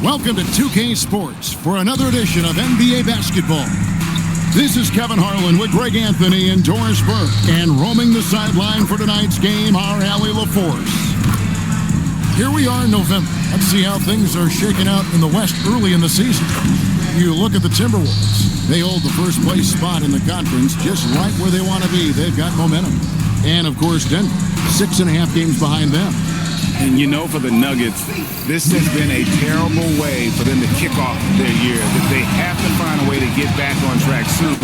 Welcome to 2K Sports for another edition of NBA basketball. This is Kevin Harlan with Greg Anthony and Doris Burke, and roaming the sideline for tonight's game are Allie LaForce. Here we are in November. Let's see how things are shaking out in the West early in the season. You look at the Timberwolves. They hold the first place spot in the conference just right where they want to be. They've got momentum. And, of course, Denver, 6.5 games behind them. And you know, for the Nuggets, this has been a terrible way for them to kick off their year. That they have to find a way to get back on track soon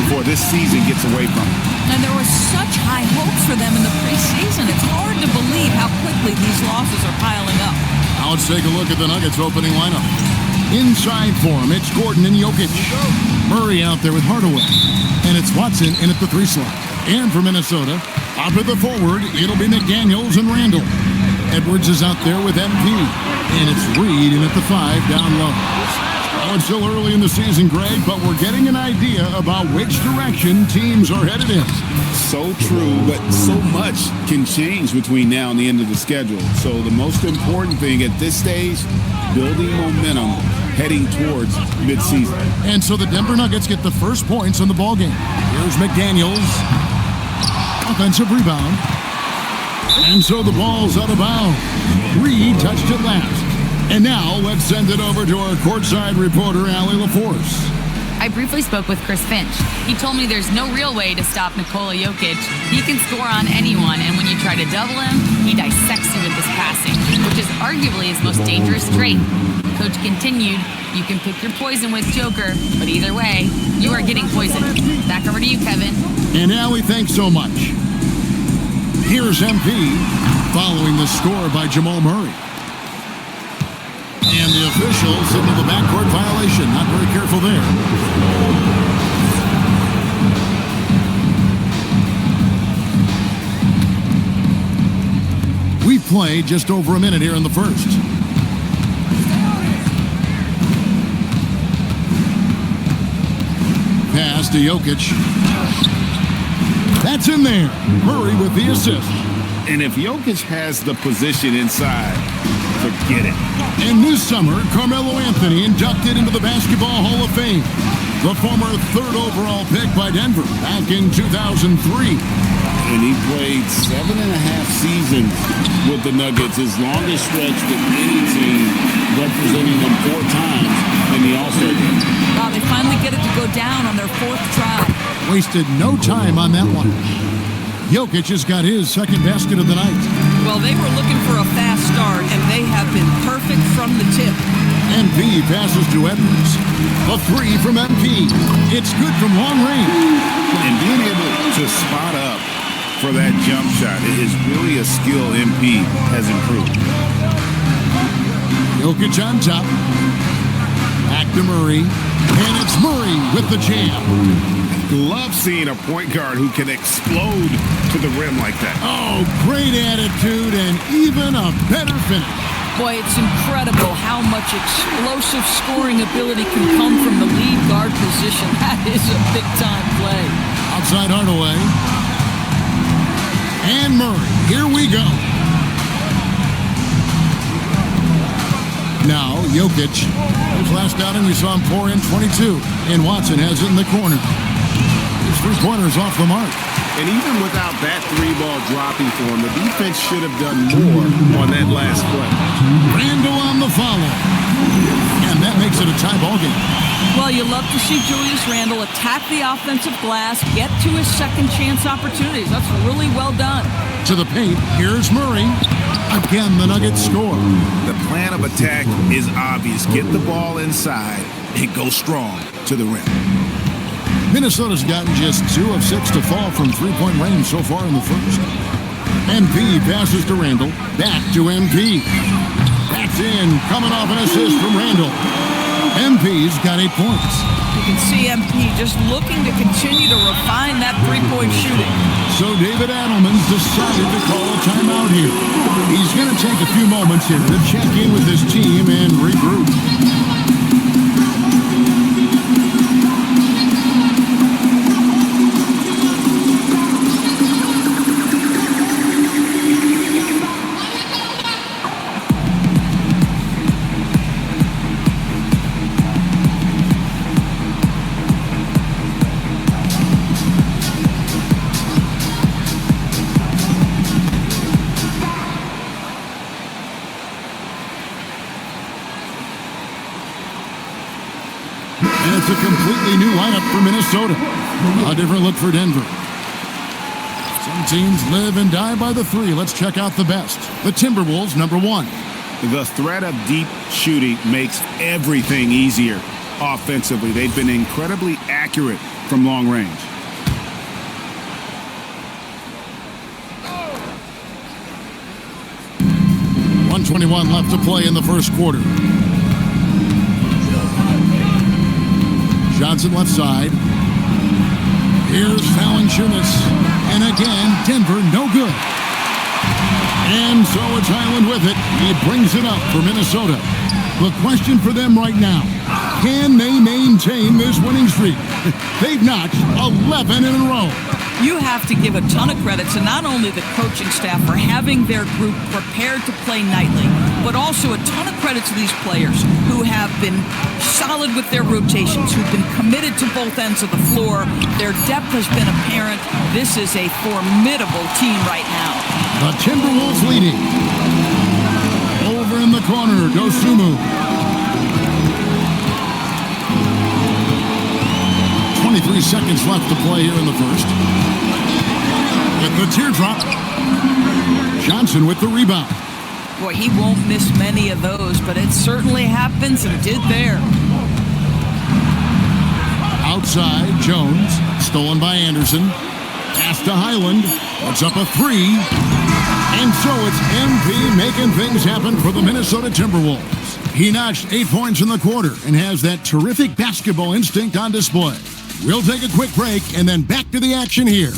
before this season gets away from them. And there was such high hopes for them in the preseason. It's hard to believe how quickly these losses are piling up. Now let's take a look at the Nuggets opening lineup. Inside for him, it's Gordon and Jokic. Murray out there with Hardaway. And it's Watson in at the 3 slot. And for Minnesota, up at the forward, it'll be McDaniels and Randall. Edwards is out there with MP. And it's Reed in at the 5 down low. Well, it's still early in the season, Greg, but we're getting an idea about which direction teams are headed in. So true, but so much can change between now and the end of the schedule. So the most important thing at this stage, building momentum heading towards midseason. And so the Denver Nuggets get the first points on the ballgame. Here's McDaniels. Offensive rebound. And so the ball's out of bounds. Reed touched it last. And now let's send it over to our courtside reporter, Allie LaForce. I briefly spoke with Chris Finch. He told me there's no real way to stop Nikola Jokic. He can score on anyone, and when you try to double him, he dissects you with his passing, which is arguably his most dangerous trait. Coach continued, you can pick your poison with Joker, but either way, you are getting poisoned. Back over to you, Kevin. And Allie, thanks so much. Here's MP following the score by Jamal Murray. And the officials into the backcourt violation. Not very careful there. We've played just over a minute here in the first. Pass to Jokic. That's in there. Murray with the assist. And if Jokic has the position inside, forget it. And this summer, Carmelo Anthony inducted into the Basketball Hall of Fame. The former 3rd overall pick by Denver back in 2003. And he played 7.5 seasons with the Nuggets, his longest stretch with any team, representing them 4 times in the All-Star game. Wow, they finally get it to go down on their 4th try. Wasted no time on that one. Jokic has got his second basket of the night. Well, they were looking for a fast start, and they have been perfect from the tip. MP passes to Edwards. A 3 from MP. It's good from long range. And being able to spot up for that jump shot is really a skill MP has improved. Jokic on top. Back to Murray. And it's Murray with the jam. Love seeing a point guard who can explode to the rim like that. Oh, great attitude and even a better finish. Boy, it's incredible how much explosive scoring ability can come from the lead guard position. That is a big-time play. Outside Hardaway. And Murray. Here we go. Now, Jokic. His last outing, we saw him pour in 22. And Watson has it in the corner. His 3-pointers off the mark. And even without that 3-ball dropping for him, the defense should have done more on that last play. Randall on the follow. And that makes it a tie ball game. Well, you love to see Julius Randle attack the offensive glass, get to his second chance opportunities. That's really well done. To the paint, here's Murray. Again, the Nuggets score. The plan of attack is obvious. Get the ball inside and go strong to the rim. Minnesota's gotten just 2 of 6 to fall from 3-point range so far in the first. MP passes to Randall. Back to MP. That's in. Coming off an assist from Randall. MP's got 8 points. You can see MP just looking to continue to refine that 3-point shooting. So David Adelman's decided to call a timeout here. He's going to take a few moments here to check in with his team and regroup. And it's a completely new lineup for Minnesota. A different look for Denver. Some teams live and die by the three. Let's check out the best. The Timberwolves, number 1. The threat of deep shooting makes everything easier offensively. They've been incredibly accurate from long range. .121 left to play in the first quarter. Johnson left side. Here's Valanciunas. And again, Denver no good. And so it's Highland with it. He brings it up for Minnesota. The question for them right now, can they maintain this winning streak? They've notched 11 in a row. You have to give a ton of credit to not only the coaching staff for having their group prepared to play nightly, but also a ton of credit to these players who have been solid with their rotations, who've been committed to both ends of the floor. Their depth has been apparent. This is a formidable team right now. The Timberwolves leading. Over in the corner, Dosunmu. 23 seconds left to play here in the first. With the teardrop. Johnson with the rebound. Boy, he won't miss many of those, but it certainly happens and did there. Outside, Jones. Stolen by Anderson. Pass to Highland. Puts up a 3. And so it's MP making things happen for the Minnesota Timberwolves. He notched 8 points in the quarter and has that terrific basketball instinct on display. We'll take a quick break and then back to the action here.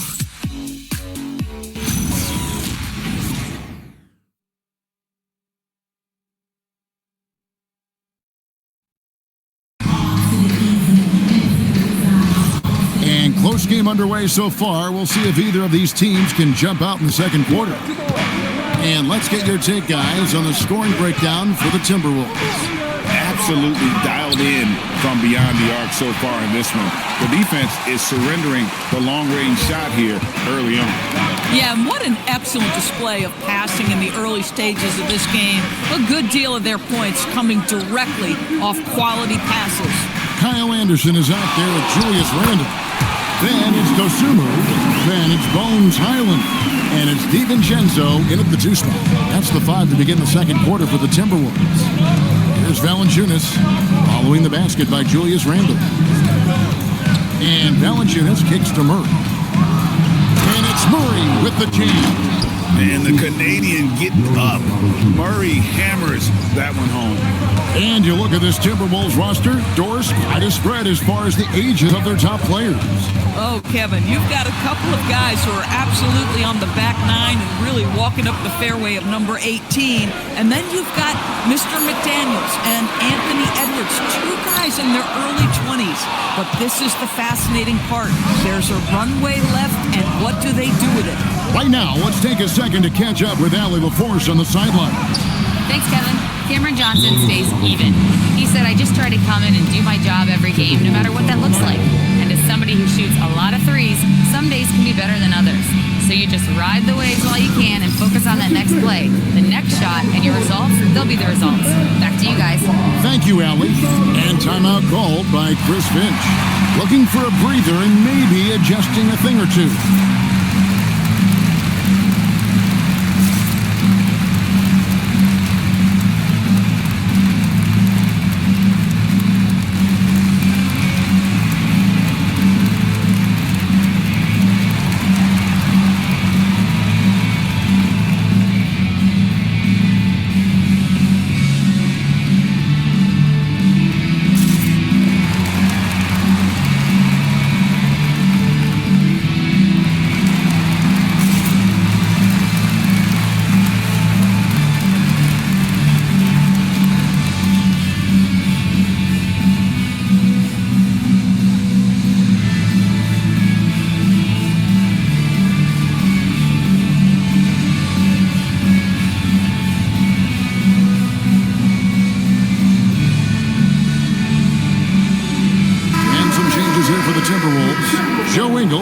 And close game underway so far. We'll see if either of these teams can jump out in the second quarter. And let's get your take, guys, on the scoring breakdown for the Timberwolves. Absolutely dialed in from beyond the arc so far in this one. The defense is surrendering the long-range shot here early on. Yeah, and what an excellent display of passing in the early stages of this game. A good deal of their points coming directly off quality passes. Kyle Anderson is out there with Julius Randle. Then it's Dosunmu. Then it's Bones Highland. And it's DiVincenzo in at the 2 spot. That's the 5 to begin the second quarter for the Timberwolves. Here's Valanciunas following the basket by Julius Randle. And Valanciunas kicks to Murray. And it's Murray with the jam. And the Canadian getting up. Murray hammers that one home. And you look at this Timberwolves roster, Doris, quite a spread as far as the ages of their top players. Oh, Kevin, you've got a couple of guys who are absolutely on the back nine and really walking up the fairway of number 18. And then you've got Mr. McDaniels and Anthony Edwards, 2 guys in their early 20s. But this is the fascinating part. There's a runway left, and what do they do with it? Right now, let's take a second to catch up with Allie LaForce on the sideline. Thanks, Kevin. Cameron Johnson stays even. He said, I just try to come in and do my job every game, no matter what that looks like. And as somebody who shoots a lot of threes, some days can be better than others. So you just ride the waves while you can and focus on that next play. The next shot and your results, they'll be the results. Back to you guys. Thank you, Allie. And timeout called by Chris Finch. Looking for a breather and maybe adjusting a thing or two.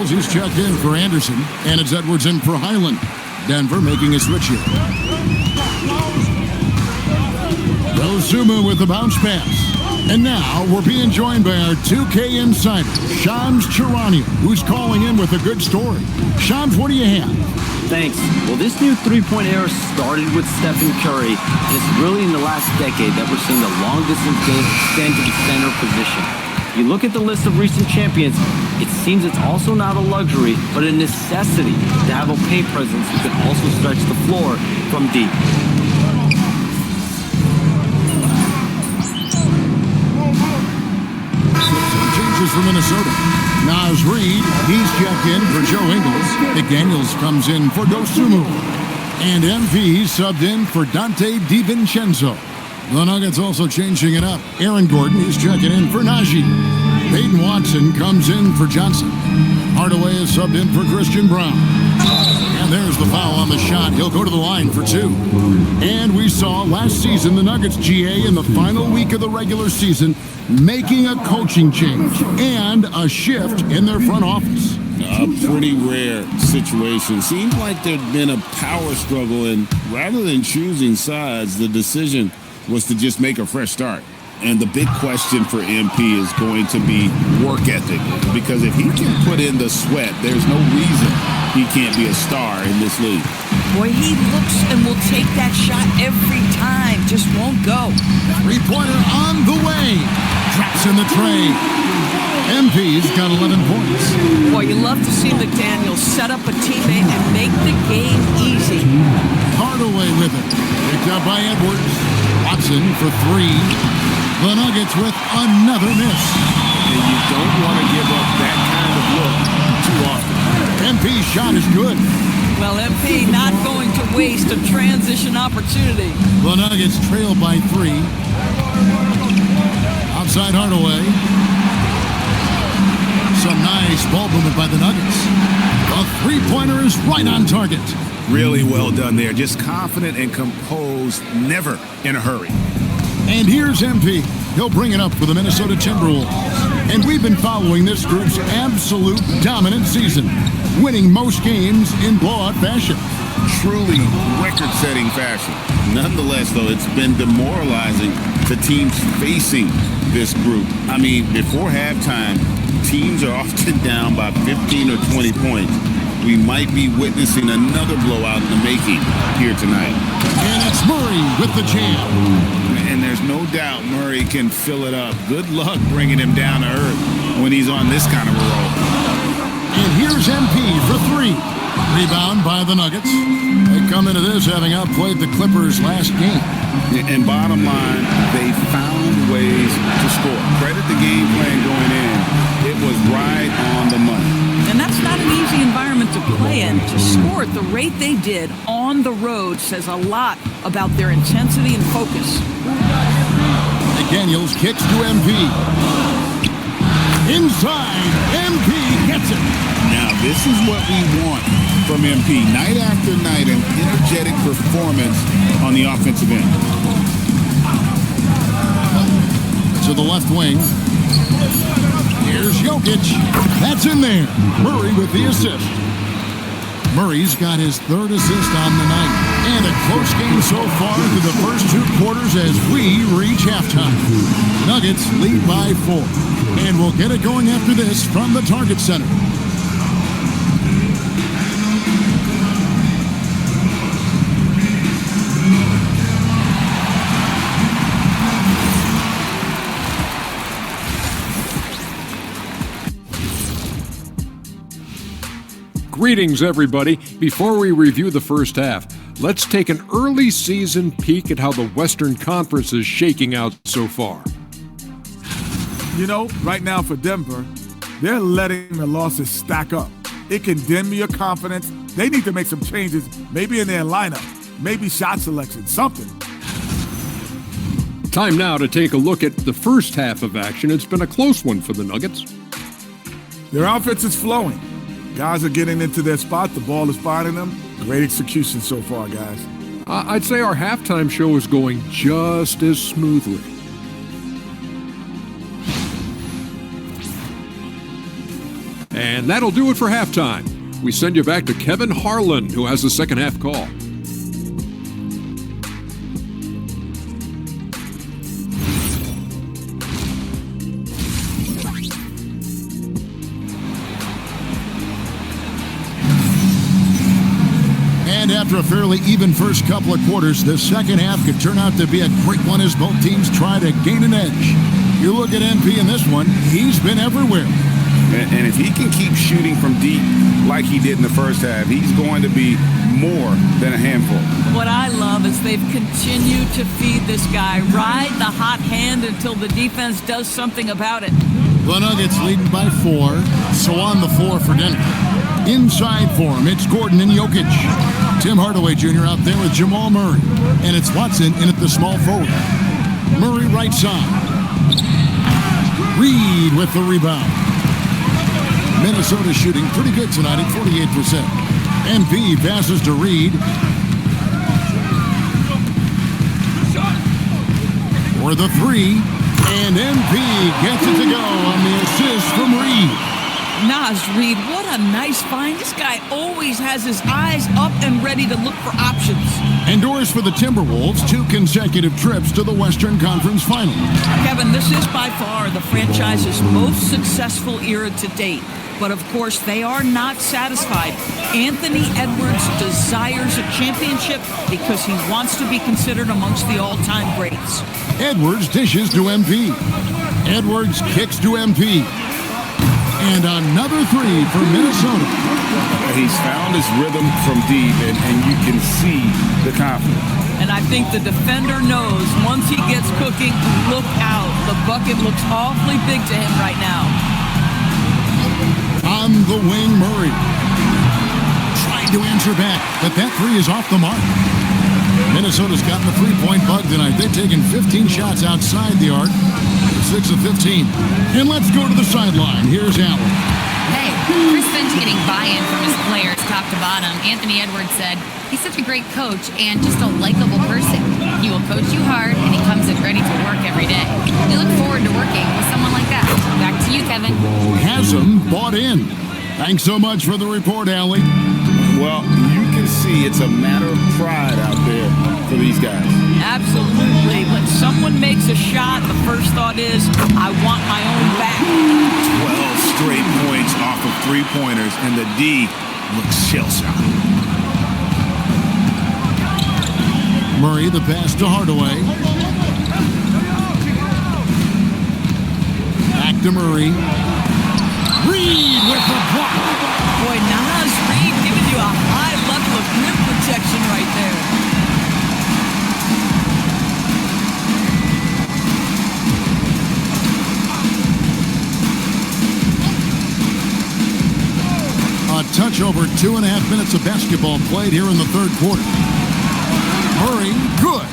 He's checked in for Anderson, and it's Edwards in for Highland. Denver making a switch here. Dosunmu with the bounce pass. And now we're being joined by our 2K insider, Shams Charania, who's calling in with a good story. Shams, what do you have? Thanks. Well, this new three-point era started with Stephen Curry, and it's really in the last decade that we're seeing the long-distance game extend to the center position. You look at the list of recent champions, it seems it's also not a luxury, but a necessity to have a paint presence who can also stretch the floor from deep. Changes for Minnesota. Naz Reid, he's checked in for Joe Ingles. McDaniels comes in for Dosunmu. And MP subbed in for Dante DiVincenzo. The Nuggets also changing it up. Aaron Gordon is checking in for Najee. Peyton Watson comes in for Johnson. Hardaway is subbed in for Christian Brown. And there's the foul on the shot. He'll go to the line for two. And we saw last season the Nuggets GA in the final week of the regular season making a coaching change and a shift in their front office. A pretty rare situation. Seems like there'd been a power struggle, and rather than choosing sides, the decision was to just make a fresh start. And the big question for MP is going to be work ethic, because if he can put in the sweat, there's no reason he can't be a star in this league. Boy, he looks and will take that shot every time, just won't go. Three-pointer on the way. Drops in the tray. MP's got 11 points. Boy, you love to see McDaniels set up a teammate and make the game easy. Hardaway with it. Picked up by Edwards. Watson for three. The Nuggets with another miss. And you don't want to give up that kind of look too often. MP's shot is good. Well, MP not going to waste a transition opportunity. The Nuggets trail by three. Outside Hardaway. Some nice ball movement by the Nuggets. The three-pointer is right on target. Really well done there. Just confident and composed, never in a hurry. And here's MP. He'll bring it up for the Minnesota Timberwolves. And we've been following this group's absolute dominant season, winning most games in blowout fashion. Truly record-setting fashion. Nonetheless, though, it's been demoralizing to teams facing this group. I mean, before halftime, teams are often down by 15 or 20 points. We might be witnessing another blowout in the making here tonight. And it's Murray with the jam. And there's no doubt Murray can fill it up. Good luck bringing him down to earth when he's on this kind of a roll. And here's MP for three. Rebound by the Nuggets. They come into this having outplayed the Clippers last game. And bottom line, they found ways to score. Credit the game plan going in. It was right on the money. And that's not an easy environment to play in. To score at the rate they did on the road says a lot about their intensity and focus. McDaniels kicks to MP. Inside, MP gets it. Now, this is what we want from MP. Night after night, an energetic performance on the offensive end. To the left wing. Here's Jokic. That's in there. Murray with the assist. Murray's got his third assist on the night. And a close game so far through the first two quarters as we reach halftime. Nuggets lead by 4. And we'll get it going after this from the Target Center. Greetings, everybody. Before we review the first half, let's take an early season peek at how the Western Conference is shaking out so far. You know, right now for Denver, they're letting the losses stack up. It can dim your confidence. They need to make some changes, maybe in their lineup, maybe shot selection, something. Time now to take a look at the first half of action. It's been a close one for the Nuggets. Their offense is flowing. Guys are getting into their spot. The ball is finding them. Great execution so far, guys. I'd say our halftime show is going just as smoothly. And that'll do it for halftime. We send you back to Kevin Harlan, who has the second half call. And after a fairly even first couple of quarters, the second half could turn out to be a great one as both teams try to gain an edge. You look at MP in this one, he's been everywhere. And if he can keep shooting from deep like he did in the first half, he's going to be more than a handful. What I love is they've continued to feed this guy, ride the hot hand until the defense does something about it. The Nuggets leading by 4, so on the floor for Denver. Inside for him, it's Gordon and Jokic. Tim Hardaway Jr. out there with Jamal Murray. And it's Watson in at the small forward. Murray right side. Reed with the rebound. Minnesota shooting pretty good tonight at 48%. MP passes to Reed. For the 3. And MP gets it to go on the assist from Reed. Naz Reid, what a nice find. This guy always has his eyes up and ready to look for options. Endures for the Timberwolves 2 consecutive trips to the Western Conference Final. Kevin, this is by far the franchise's most successful era to date. But of course, they are not satisfied. Anthony Edwards desires a championship because he wants to be considered amongst the all-time greats. Edwards dishes to MP. Edwards kicks to MP. And another 3 for Minnesota. He's found his rhythm from deep, and you can see the confidence. And I think the defender knows once he gets cooking, look out. The bucket looks awfully big to him right now. On the wing, Murray. Trying to answer back, but that 3 is off the mark. Minnesota's gotten the 3-point bug tonight. They've taken 15 shots outside the arc. 6 of 15. And let's go to the sideline. Here's Allen. Hey, Chris Finch getting buy-in from his players top to bottom. Anthony Edwards said, he's such a great coach and just a likable person. He will coach you hard, and he comes in ready to work every day. We look forward to working with someone like that. Back to you, Kevin. Haslam bought in. Thanks so much for the report, Allie. Well, you can see it's a matter of pride out there for these guys. Absolutely. When someone makes a shot, the first thought is, I want my own back. 12 straight points off of 3-pointers, and the D looks shell-shocked. Murray, the pass to Hardaway. Back to Murray. Reed with the block. Boy, Naz Reid giving you a high level of rim protection right there. A touch over 2.5 minutes of basketball played here in the third quarter. Murray, good.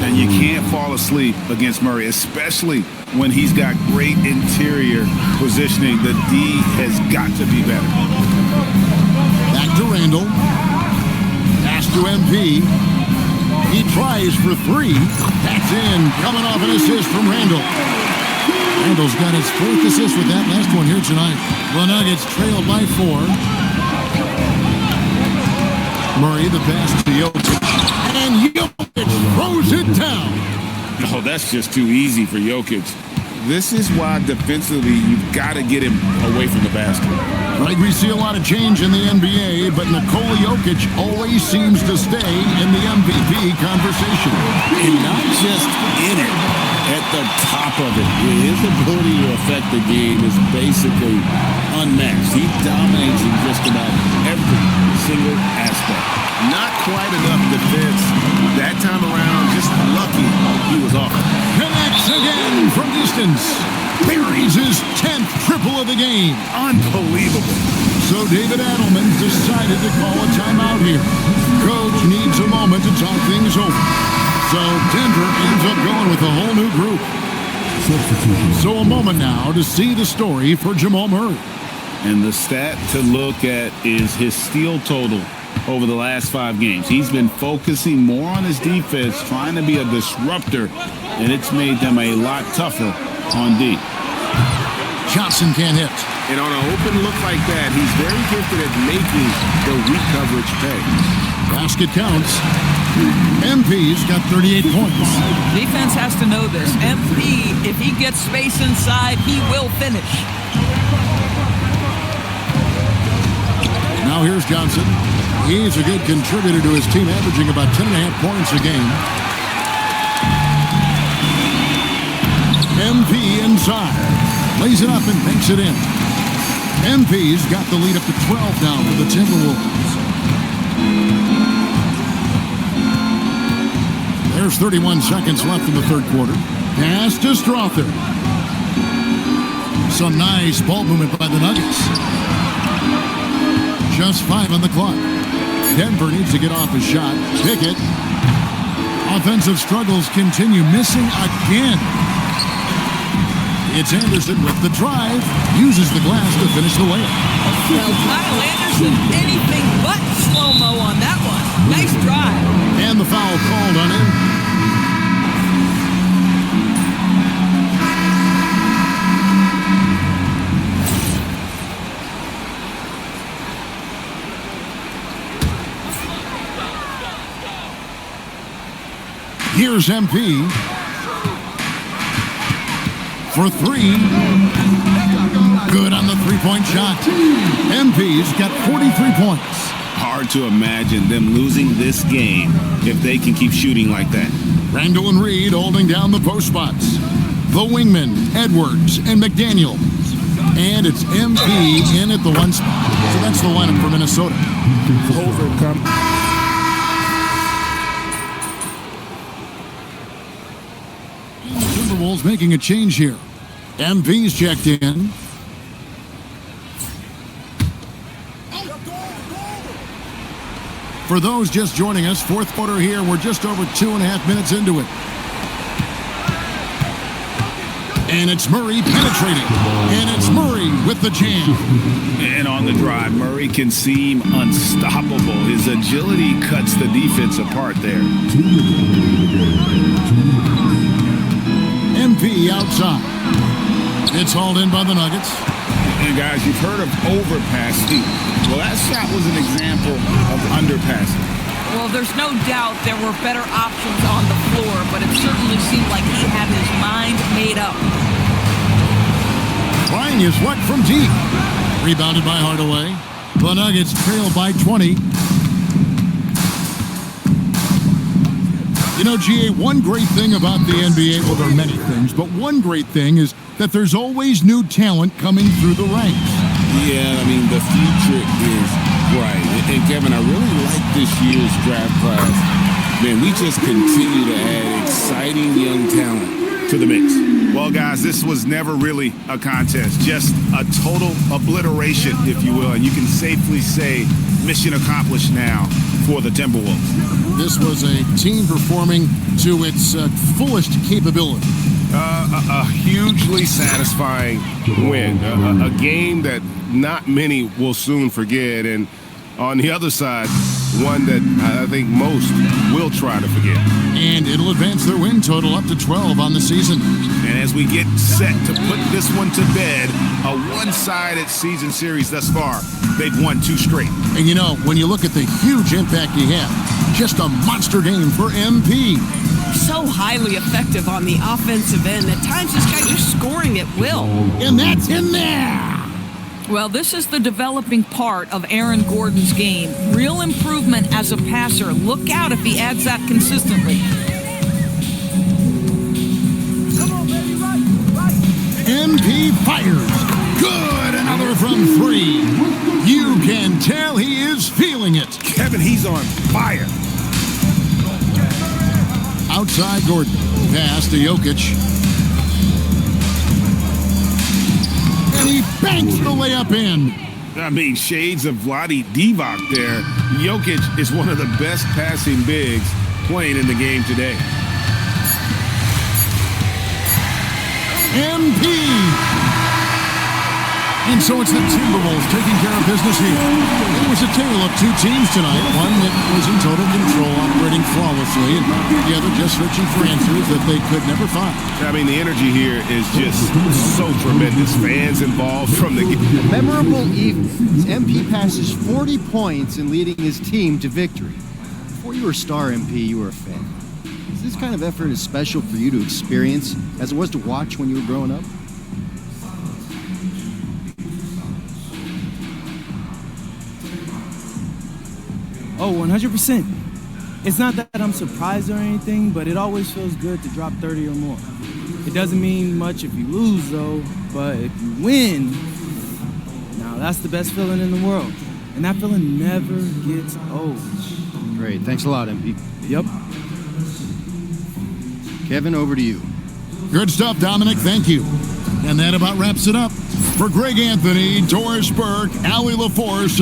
And you can't fall asleep against Murray, especially when he's got great interior positioning. The D has got to be better. Back to Randall. Pass to MP. He tries for 3. That's in. Coming off an assist from Randall. Randall's got his 4th assist with that last one here tonight. The Nuggets trailed by 4. Murray, the pass to Jokic. And Jokic throws it down. Oh, that's just too easy for Jokic. This is why defensively you've got to get him away from the basket. Right, we see a lot of change in the NBA, but Nikola Jokic always seems to stay in the MVP conversation. And not just in it, at the top of it. His ability to affect the game is basically unmatched. He dominates in just about every single aspect. Not quite enough defense that time around. Just lucky he was off. Connects again from distance. Buries his 10th triple of the game. Unbelievable. So David Adelman decided to call a timeout here. Coach needs a moment to talk things over. So Denver ends up going with a whole new group. So a moment now to see the story for Jamal Murray. And the stat to look at is his steal total over the last 5 games. He's been focusing more on his defense, trying to be a disruptor, and it's made them a lot tougher on D. Johnson can't hit. And on an open look like that, he's very gifted at making the weak coverage pay. Basket counts. MP's got 38 points. Defense has to know this. MP, if he gets space inside, he will finish. Now here's Johnson. He's a good contributor to his team, averaging about 10.5 points a game. MP inside. Lays it up and banks it in. MP's got the lead up to 12 now for the Timberwolves. There's 31 seconds left in the third quarter. Pass to Strother. Some nice ball movement by the Nuggets. Just 5 on the clock. Denver needs to get off a shot. Pickett. Offensive struggles continue. Missing again. It's Anderson with the drive. Uses the glass to finish the layup. Well, Kyle Anderson, anything but slow-mo on that one. Nice drive. And the foul called on him. Here's MP. For 3. Good on the three-point shot. MP's got 43 points. Hard to imagine them losing this game if they can keep shooting like that. Randall and Reed holding down the post spots. The wingmen, Edwards and McDaniel. And it's MP in at the 1 spot. So that's the lineup for Minnesota. Overcome. Timberwolves making a change here. MP's checked in. For those just joining us, fourth quarter here. We're just over 2.5 minutes into it. And it's Murray penetrating. And it's Murray with the jam. And on the drive, Murray can seem unstoppable. His agility cuts the defense apart there. MP outside. It's hauled in by the Nuggets. And guys, you've heard of overpassing. Well, that shot was an example of underpassing. Well, there's no doubt there were better options on the floor, but it certainly seemed like he had his mind made up. Trying his luck from deep. Rebounded by Hardaway. The Nuggets trail by 20. You know, GA, one great thing about the NBA, well, there are many things, but one great thing is that there's always new talent coming through the ranks. Yeah, I mean, the future is bright. And Kevin, I really like this year's draft class. Man, we just continue to add exciting young talent to the mix. Well, guys, this was never really a contest, just a total obliteration, if you will. And you can safely say mission accomplished now for the Timberwolves. This was a team performing to its fullest capability. A hugely satisfying win. A game that not many will soon forget. And on the other side, one that I think most will try to forget. And it'll advance their win total up to 12 on the season. And as we get set to put this one to bed, a one-sided season series thus far, they've won 2 straight. And you know, when you look at the huge impact he had, just a monster game for MP. So highly effective on the offensive end. At times, this guy just scoring at will. And that's in there. Well, this is the developing part of Aaron Gordon's game. Real improvement as a passer. Look out if he adds that consistently. MP fires. Good. Another from 3. You can tell he is feeling it. Kevin, he's on fire. Outside Gordon. Pass to Jokic. And he banks the layup in. I mean, shades of Vlade Divac there. Jokic is one of the best passing bigs playing in the game today. MP. And so it's the Timberwolves taking care of business here. It was a tale of 2 teams tonight. One that was in total control, operating flawlessly, and the other just searching for answers that they could never find. I mean, the energy here is just so tremendous. Fans involved from the game. Memorable evening. MP passes 40 points in leading his team to victory. Before you were a star, MP, you were a fan. Is this kind of effort as special for you to experience as it was to watch when you were growing up? Oh, 100%. It's not that I'm surprised or anything, but it always feels good to drop 30 or more. It doesn't mean much if you lose, though, but if you win, now that's the best feeling in the world. And that feeling never gets old. Great. Thanks a lot, MP. Yep. Kevin, over to you. Good stuff, Dominic. Thank you. And that about wraps it up. For Greg Anthony, Doris Burke, Allie LaForce,